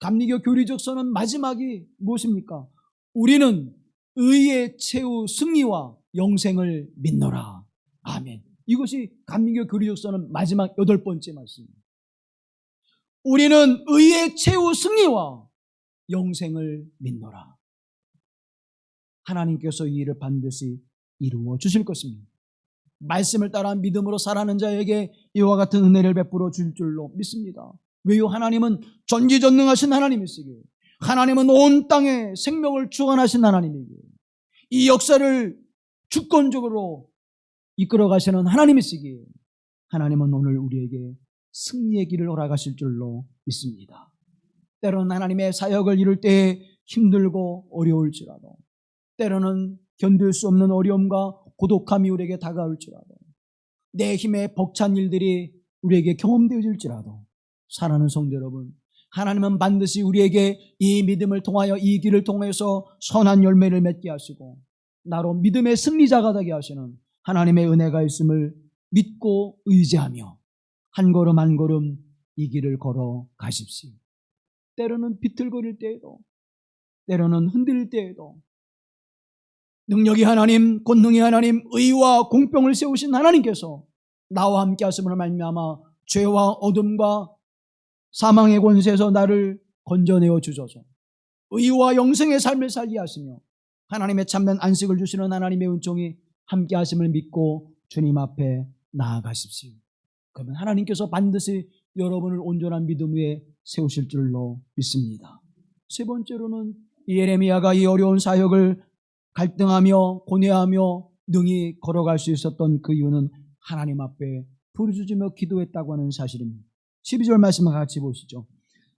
감리교 교리적서는 마지막이 무엇입니까? 우리는 의의 최후 승리와 영생을 믿노라. 아멘. 이것이 감리교 교리적서는 마지막 8번째 말씀입니다. 우리는 의의 최후 승리와 영생을 믿노라. 하나님께서 이 일을 반드시 이루어 주실 것입니다. 말씀을 따라 믿음으로 살아가는 자에게 이와 같은 은혜를 베풀어 줄 줄로 믿습니다. 왜요? 하나님은 전지전능하신 하나님이시기에, 하나님은 온 땅에 생명을 주관하신 하나님이기에, 이 역사를 주권적으로 이끌어 가시는 하나님이시기에 하나님은 오늘 우리에게 승리의 길을 허락하실 줄로 믿습니다. 때로는 하나님의 사역을 이룰 때에 힘들고 어려울지라도, 때로는 견딜 수 없는 어려움과 고독함이 우리에게 다가올지라도, 내 힘에 벅찬 일들이 우리에게 경험되어질지라도, 사랑하는 성도 여러분, 하나님은 반드시 우리에게 이 믿음을 통하여, 이 길을 통해서 선한 열매를 맺게 하시고 나로 믿음의 승리자가 되게 하시는 하나님의 은혜가 있음을 믿고 의지하며 한 걸음 한 걸음 이 길을 걸어 가십시오. 때로는 비틀거릴 때에도, 때로는 흔들릴 때에도 능력이 하나님, 권능이 하나님, 의와 공평을 세우신 하나님께서 나와 함께 하심으로 말미암아 죄와 어둠과 사망의 권세에서 나를 건져내어 주셔서 의와 영생의 삶을 살게 하시며 하나님의 참된 안식을 주시는 하나님의 은총이 함께 하심을 믿고 주님 앞에 나아가십시오. 그러면 하나님께서 반드시 여러분을 온전한 믿음 위에 세우실 줄로 믿습니다. 세 번째로는 예레미야가 이 어려운 사역을 갈등하며 고뇌하며 능히 걸어갈 수 있었던 그 이유는 하나님 앞에 부르짖으며 기도했다고 하는 사실입니다. 12절 말씀을 같이 보시죠.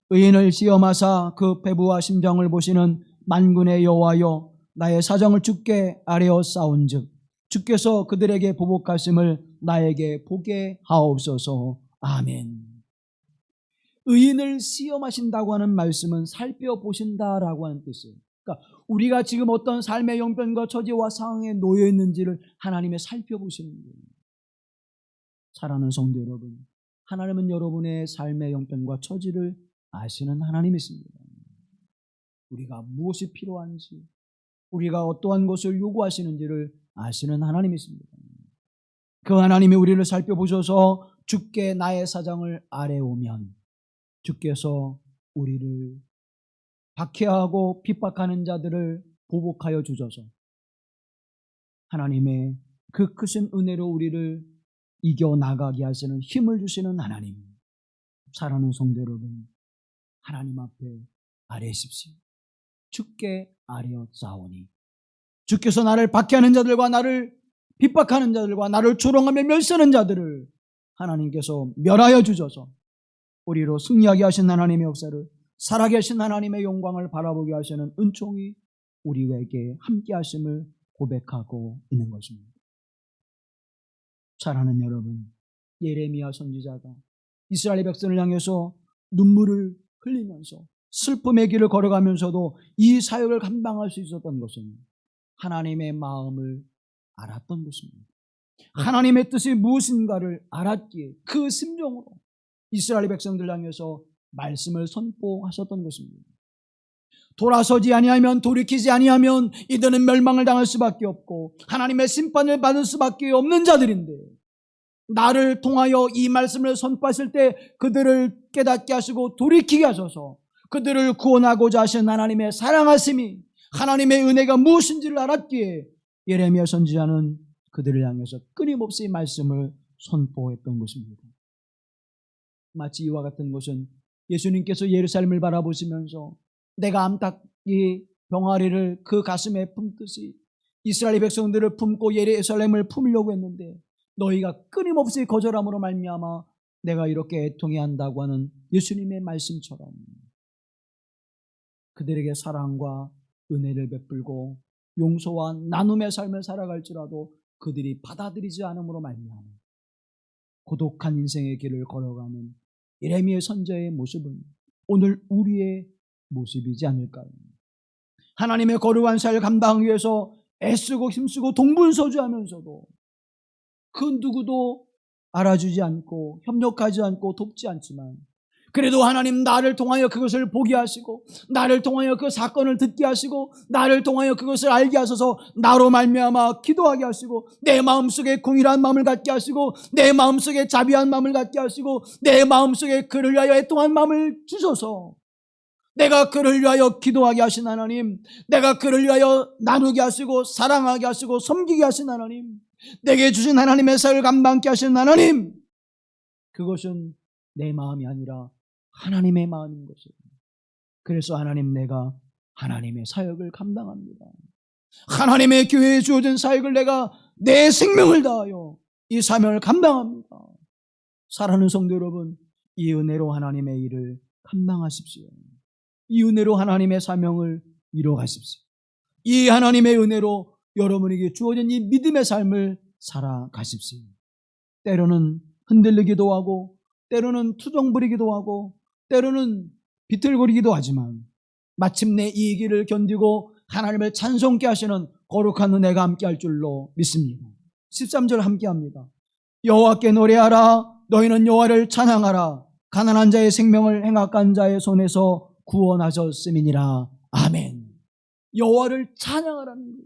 의인을 시험하사 그 배부와 심정을 보시는 만군의 여호와여, 나의 사정을 주께 아뢰어 싸운즉 주께서 그들에게 보복하심을 나에게 보게 하옵소서. 아멘. 의인을 시험하신다고 하는 말씀은 살펴보신다라고 하는 뜻이에요. 그러니까 우리가 지금 어떤 삶의 형편과 처지와 상황에 놓여 있는지를 하나님의 살펴보시는 거예요. 사랑하는 성도 여러분, 하나님은 여러분의 삶의 형편과 처지를 아시는 하나님이십니다. 우리가 무엇이 필요한지, 우리가 어떠한 것을 요구하시는지를 아시는 하나님이십니다. 그 하나님이 우리를 살펴보셔서 주께 나의 사정을 아뢰오면 주께서 우리를 박해하고 핍박하는 자들을 보복하여 주셔서 하나님의 그 크신 은혜로 우리를 이겨나가게 하시는 힘을 주시는 하나님. 사랑하는 성도 여러분, 하나님 앞에 아뢰십시오. 주께 아뢰었사오니 주께서 나를 박해하는 자들과 나를 핍박하는 자들과 나를 조롱하며 멸시하는 자들을 하나님께서 멸하여 주셔서 우리로 승리하게 하신 하나님의 역사를, 살아계 하신 하나님의 영광을 바라보게 하시는 은총이 우리에게 함께 하심을 고백하고 있는 것입니다. 사랑하는 여러분, 예레미야 선지자가 이스라엘 백성을 향해서 눈물을 흘리면서 슬픔의 길을 걸어가면서도 이 사역을 감당할 수 있었던 것은 하나님의 마음을 알았던 것입니다. 하나님의 뜻이 무엇인가를 알았기에 그 심정으로 이스라엘 백성들 향해서 말씀을 선포하셨던 것입니다. 돌아서지 아니하면, 돌이키지 아니하면 이들은 멸망을 당할 수밖에 없고 하나님의 심판을 받을 수밖에 없는 자들인데, 나를 통하여 이 말씀을 선포하실 때 그들을 깨닫게 하시고 돌이키게 하셔서 그들을 구원하고자 하신 하나님의 사랑하심이, 하나님의 은혜가 무엇인지를 알았기에 예레미야 선지자는 그들을 향해서 끊임없이 말씀을 선포했던 것입니다. 마치 이와 같은 것은 예수님께서 예루살렘을 바라보시면서 내가 암탉이 병아리를 그 가슴에 품듯이 이스라엘 백성들을 품고 예루살렘을 품으려고 했는데 너희가 끊임없이 거절함으로 말미암아 내가 이렇게 애통해 한다고 하는 예수님의 말씀처럼 그들에게 사랑과 은혜를 베풀고 용서와 나눔의 삶을 살아갈지라도 그들이 받아들이지 않음으로 말미암아 고독한 인생의 길을 걸어가는 예레미야 선지자의 모습은 오늘 우리의 모습이지 않을까요? 하나님의 거룩한 사역을 감당하기 위해서 애쓰고 힘쓰고 동분서주하면서도 그 누구도 알아주지 않고 협력하지 않고 돕지 않지만 그래도 하나님 나를 통하여 그것을 보게 하시고 나를 통하여 그 사건을 듣게 하시고 나를 통하여 그것을 알게 하셔서 나로 말미암아 기도하게 하시고 내 마음속에 공일한 마음을 갖게 하시고 내 마음속에 자비한 마음을 갖게 하시고 내 마음속에 그를 위하여 애통한 마음을 주셔서 내가 그를 위하여 기도하게 하신 하나님, 내가 그를 위하여 나누게 하시고 사랑하게 하시고 섬기게 하신 하나님, 내게 주신 하나님의 사역을 감당케 하신 하나님, 그것은 내 마음이 아니라 하나님의 마음인 것입니다. 그래서 하나님, 내가 하나님의 사역을 감당합니다. 하나님의 교회에 주어진 사역을 내가 내 생명을 다하여 이 사명을 감당합니다. 사랑하는 성도 여러분, 이 은혜로 하나님의 일을 감당하십시오. 이 은혜로 하나님의 사명을 이루어가십시오. 이 하나님의 은혜로 여러분에게 주어진 이 믿음의 삶을 살아가십시오. 때로는 흔들리기도 하고 때로는 투정 부리기도 하고 때로는 비틀거리기도 하지만 마침내 이 길을 견디고 하나님을 찬송케 하시는 거룩한 은혜가 함께할 줄로 믿습니다. 13절 함께합니다. 여호와께 노래하라. 너희는 여호와를 찬양하라. 가난한 자의 생명을 행악한 자의 손에서 구원하셨음이니라. 아멘. 여호와를 찬양하라는 거예요.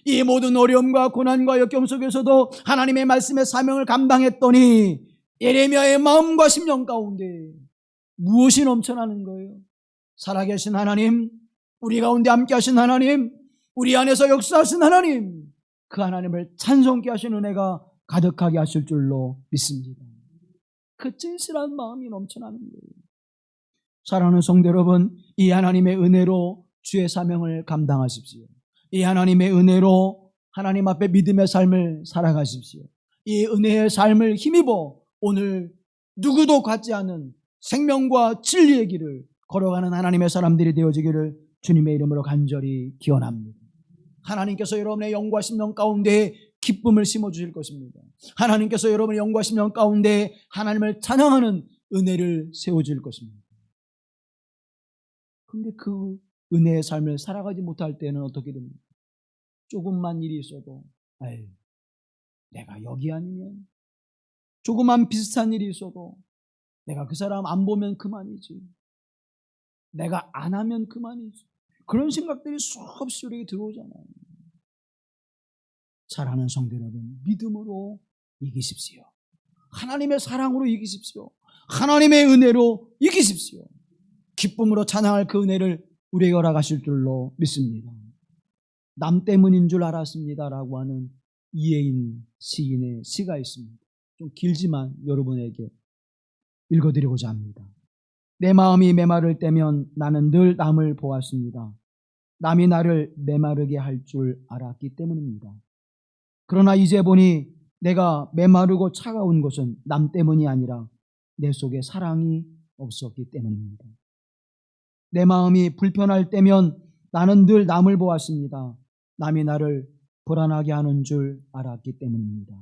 이 모든 어려움과 고난과 역경 속에서도 하나님의 말씀의 사명을 감당했더니 예레미야의 마음과 심령 가운데 무엇이 넘쳐나는 거예요? 살아계신 하나님, 우리 가운데 함께 하신 하나님, 우리 안에서 역사하신 하나님, 그 하나님을 찬송케 하신 은혜가 가득하게 하실 줄로 믿습니다. 그 진실한 마음이 넘쳐나는 거예요. 사랑하는 성도 여러분, 이 하나님의 은혜로 주의 사명을 감당하십시오. 이 하나님의 은혜로 하나님 앞에 믿음의 삶을 살아가십시오. 이 은혜의 삶을 힘입어 오늘 누구도 갖지 않은 생명과 진리의 길을 걸어가는 하나님의 사람들이 되어지기를 주님의 이름으로 간절히 기원합니다. 하나님께서 여러분의 영과 심령 가운데 기쁨을 심어주실 것입니다. 하나님께서 여러분의 영과 심령 가운데 하나님을 찬양하는 은혜를 세워줄 것입니다. 그런데 그 은혜의 삶을 살아가지 못할 때는 어떻게 됩니까? 조금만 일이 있어도 내가 여기 아니면, 조금만 비슷한 일이 있어도 내가 그 사람 안 보면 그만이지, 내가 안 하면 그만이지, 그런 생각들이 수없이 우리에게 들어오잖아요. 사랑하는 성도 여러분, 믿음으로 이기십시오. 하나님의 사랑으로 이기십시오. 하나님의 은혜로 이기십시오. 기쁨으로 찬양할 그 은혜를 우리에게 허락하실 줄로 믿습니다. 남 때문인 줄 알았습니다라고 하는 이혜인 시인의 시가 있습니다. 좀 길지만 여러분에게 읽어드리고자 합니다. 내 마음이 메마를 때면 나는 늘 남을 보았습니다. 남이 나를 메마르게 할 줄 알았기 때문입니다. 그러나 이제 보니 내가 메마르고 차가운 것은 남 때문이 아니라 내 속에 사랑이 없었기 때문입니다. 내 마음이 불편할 때면 나는 늘 남을 보았습니다. 남이 나를 불안하게 하는 줄 알았기 때문입니다.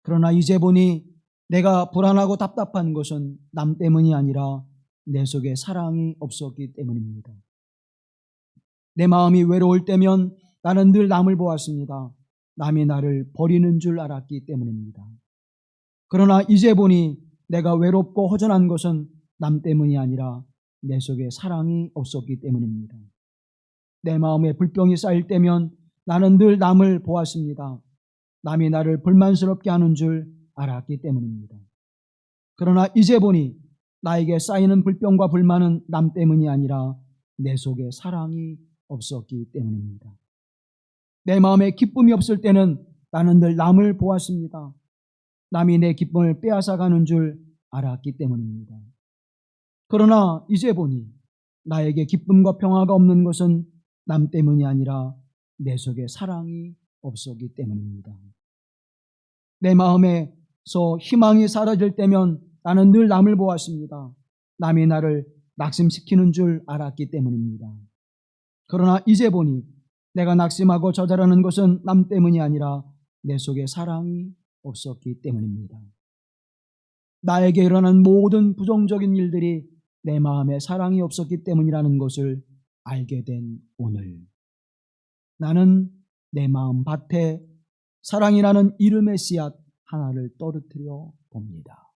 그러나 이제 보니 내가 불안하고 답답한 것은 남 때문이 아니라 내 속에 사랑이 없었기 때문입니다. 내 마음이 외로울 때면 나는 늘 남을 보았습니다. 남이 나를 버리는 줄 알았기 때문입니다. 그러나 이제 보니 내가 외롭고 허전한 것은 남 때문이 아니라 내 속에 사랑이 없었기 때문입니다. 내 마음에 불평이 쌓일 때면 나는 늘 남을 보았습니다. 남이 나를 불만스럽게 하는 줄 알았기 때문입니다. 그러나 이제 보니 나에게 쌓이는 불평과 불만은 남 때문이 아니라 내 속에 사랑이 없었기 때문입니다. 내 마음에 기쁨이 없을 때는 나는 늘 남을 보았습니다. 남이 내 기쁨을 빼앗아가는 줄 알았기 때문입니다. 그러나 이제 보니 나에게 기쁨과 평화가 없는 것은 남 때문이 아니라 내 속에 사랑이 없었기 때문입니다. 내 마음에서 희망이 사라질 때면 나는 늘 남을 보았습니다. 남이 나를 낙심시키는 줄 알았기 때문입니다. 그러나 이제 보니 내가 낙심하고 좌절하는 것은 남 때문이 아니라 내 속에 사랑이 없었기 때문입니다. 나에게 일어난 모든 부정적인 일들이 내 마음에 사랑이 없었기 때문이라는 것을 알게 된 오늘, 나는 내 마음 밭에 사랑이라는 이름의 씨앗 하나를 떨어뜨려 봅니다.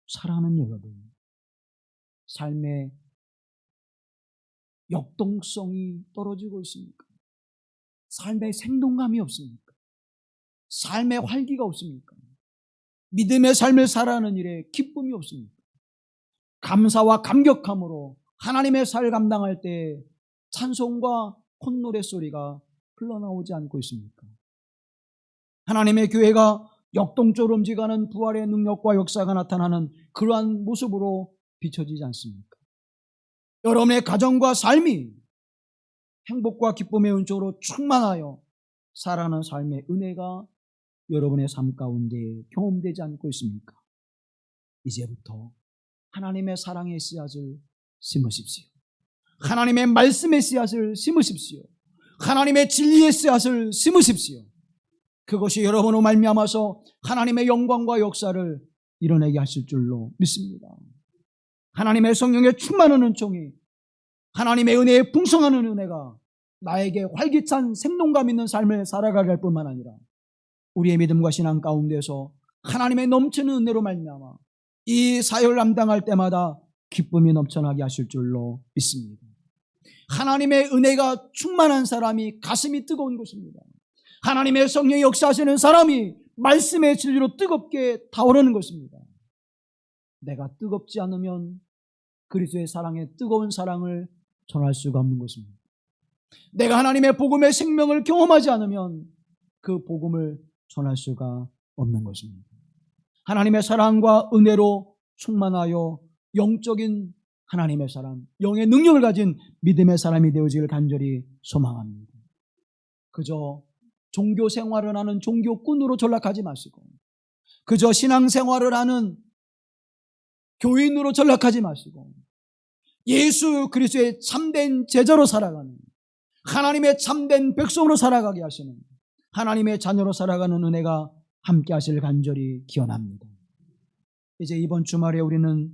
사랑하는 여러분, 삶의 역동성이 떨어지고 있습니까? 삶의 생동감이 없습니까? 삶의 활기가 없습니까? 믿음의 삶을 살아가는 일에 기쁨이 없습니까? 감사와 감격함으로 하나님의 사를 감당할 때 찬송과 콧노래 소리가 흘러나오지 않고 있습니까? 하나님의 교회가 역동적으로 움직이는 부활의 능력과 역사가 나타나는 그러한 모습으로 비춰지지 않습니까? 여러분의 가정과 삶이 행복과 기쁨의 은총으로 충만하여 살아가는 삶의 은혜가 여러분의 삶 가운데 경험되지 않고 있습니까? 이제부터 하나님의 사랑의 씨앗을 심으십시오. 하나님의 말씀의 씨앗을 심으십시오. 하나님의 진리의 씨앗을 심으십시오. 그것이 여러분으로 말미암아서 하나님의 영광과 역사를 이뤄내게 하실 줄로 믿습니다. 하나님의 성령의 충만한 은총이, 하나님의 은혜의 풍성한 은혜가 나에게 활기찬 생동감 있는 삶을 살아가게 할 뿐만 아니라 우리의 믿음과 신앙 가운데서 하나님의 넘치는 은혜로 말미암아 이 사역을 감당할 때마다 기쁨이 넘쳐나게 하실 줄로 믿습니다. 하나님의 은혜가 충만한 사람이 가슴이 뜨거운 것입니다. 하나님의 성령이 역사하시는 사람이 말씀의 진리로 뜨겁게 타오르는 것입니다. 내가 뜨겁지 않으면 그리스도의 사랑의 뜨거운 사랑을 전할 수가 없는 것입니다. 내가 하나님의 복음의 생명을 경험하지 않으면 그 복음을 전할 수가 없는 것입니다. 하나님의 사랑과 은혜로 충만하여 영적인 하나님의 사람, 영의 능력을 가진 믿음의 사람이 되어지길 간절히 소망합니다. 그저 종교 생활을 하는 종교꾼으로 전락하지 마시고, 그저 신앙생활을 하는 교인으로 전락하지 마시고, 예수 그리스도의 참된 제자로 살아가는, 하나님의 참된 백성으로 살아가게 하시는, 하나님의 자녀로 살아가는 은혜가 함께 하실 간절히 기원합니다. 이제 이번 주말에 우리는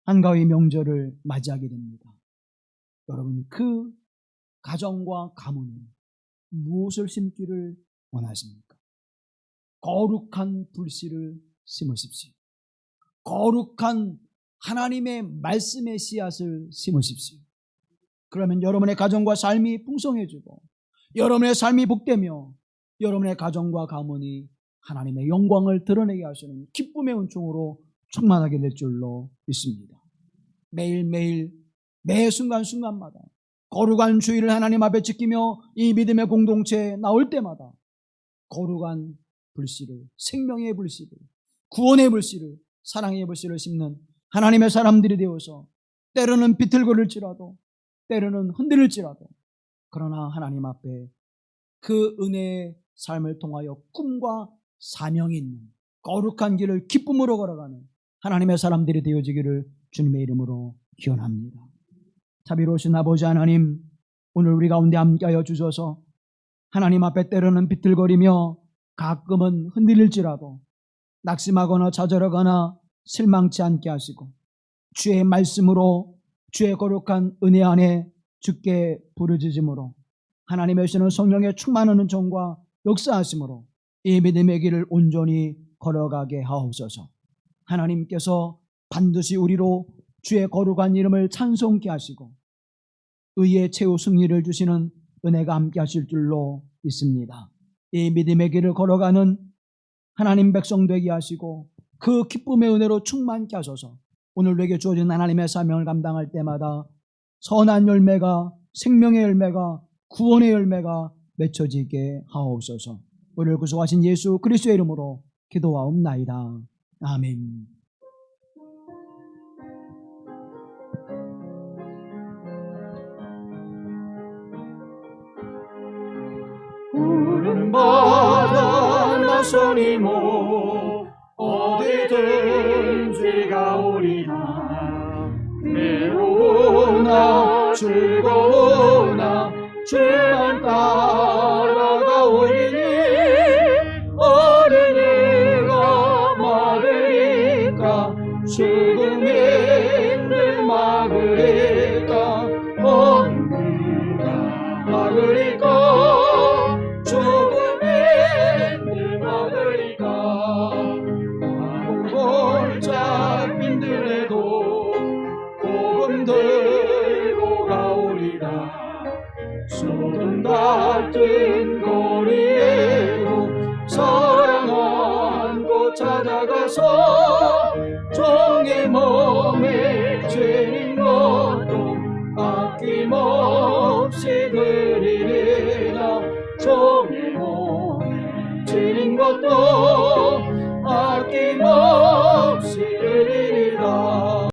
한가위 명절을 맞이하게 됩니다. 여러분, 그 가정과 가문에 무엇을 심기를 원하십니까? 거룩한 불씨를 심으십시오. 거룩한 하나님의 말씀의 씨앗을 심으십시오. 그러면 여러분의 가정과 삶이 풍성해지고 여러분의 삶이 복되며 여러분의 가정과 가문이 하나님의 영광을 드러내게 하시는 기쁨의 은총으로 충만하게 될 줄로 믿습니다. 매일매일 매 순간순간마다 거룩한 주의를 하나님 앞에 지키며 이 믿음의 공동체에 나올 때마다 거룩한 불씨를, 생명의 불씨를, 구원의 불씨를, 사랑의 불씨를 심는 하나님의 사람들이 되어서 때로는 비틀거릴지라도 때로는 흔들릴지라도 그러나 하나님 앞에 그 은혜의 삶을 통하여 꿈과 사명이 있는 거룩한 길을 기쁨으로 걸어가는 하나님의 사람들이 되어지기를 주님의 이름으로 기원합니다. 자비로우신 아버지 하나님, 오늘 우리 가운데 함께하여 주셔서 하나님 앞에 때로는 비틀거리며 가끔은 흔들릴지라도 낙심하거나 좌절하거나 실망치 않게 하시고 주의 말씀으로 주의 거룩한 은혜 안에 주께 부르짖음으로 하나님의 오시는 성령의 충만한 은총과 역사하심으로 이 믿음의 길을 온전히 걸어가게 하옵소서. 하나님께서 반드시 우리로 주의 거룩한 이름을 찬송케 하시고 의의 최후 승리를 주시는 은혜가 함께 하실 줄로 믿습니다. 이 믿음의 길을 걸어가는 하나님 백성 되게 하시고 그 기쁨의 은혜로 충만케 하소서. 오늘 내게 주어진 하나님의 사명을 감당할 때마다 선한 열매가, 생명의 열매가, 구원의 열매가 맺혀지게 하옵소서. 우리를 구속하신 예수 그리스도의 이름으로 기도하옵나이다. 아멘. 푸른 바다 나선이 모 어디든지 가오리라. 외로우나 즐거우나 주만 따라가오리니 어린이가 막으리까 죽음인들 막으리까 언니가 막으리까 죽음인들 막으리까 아무골짝 빈들에도 복음 들고 가오리라. 소금 같은 거리에도 사랑 안고 찾아가서 종의 몸에 죄인 것도 아낌없이 드리리라. 종의 몸에 죄인 것도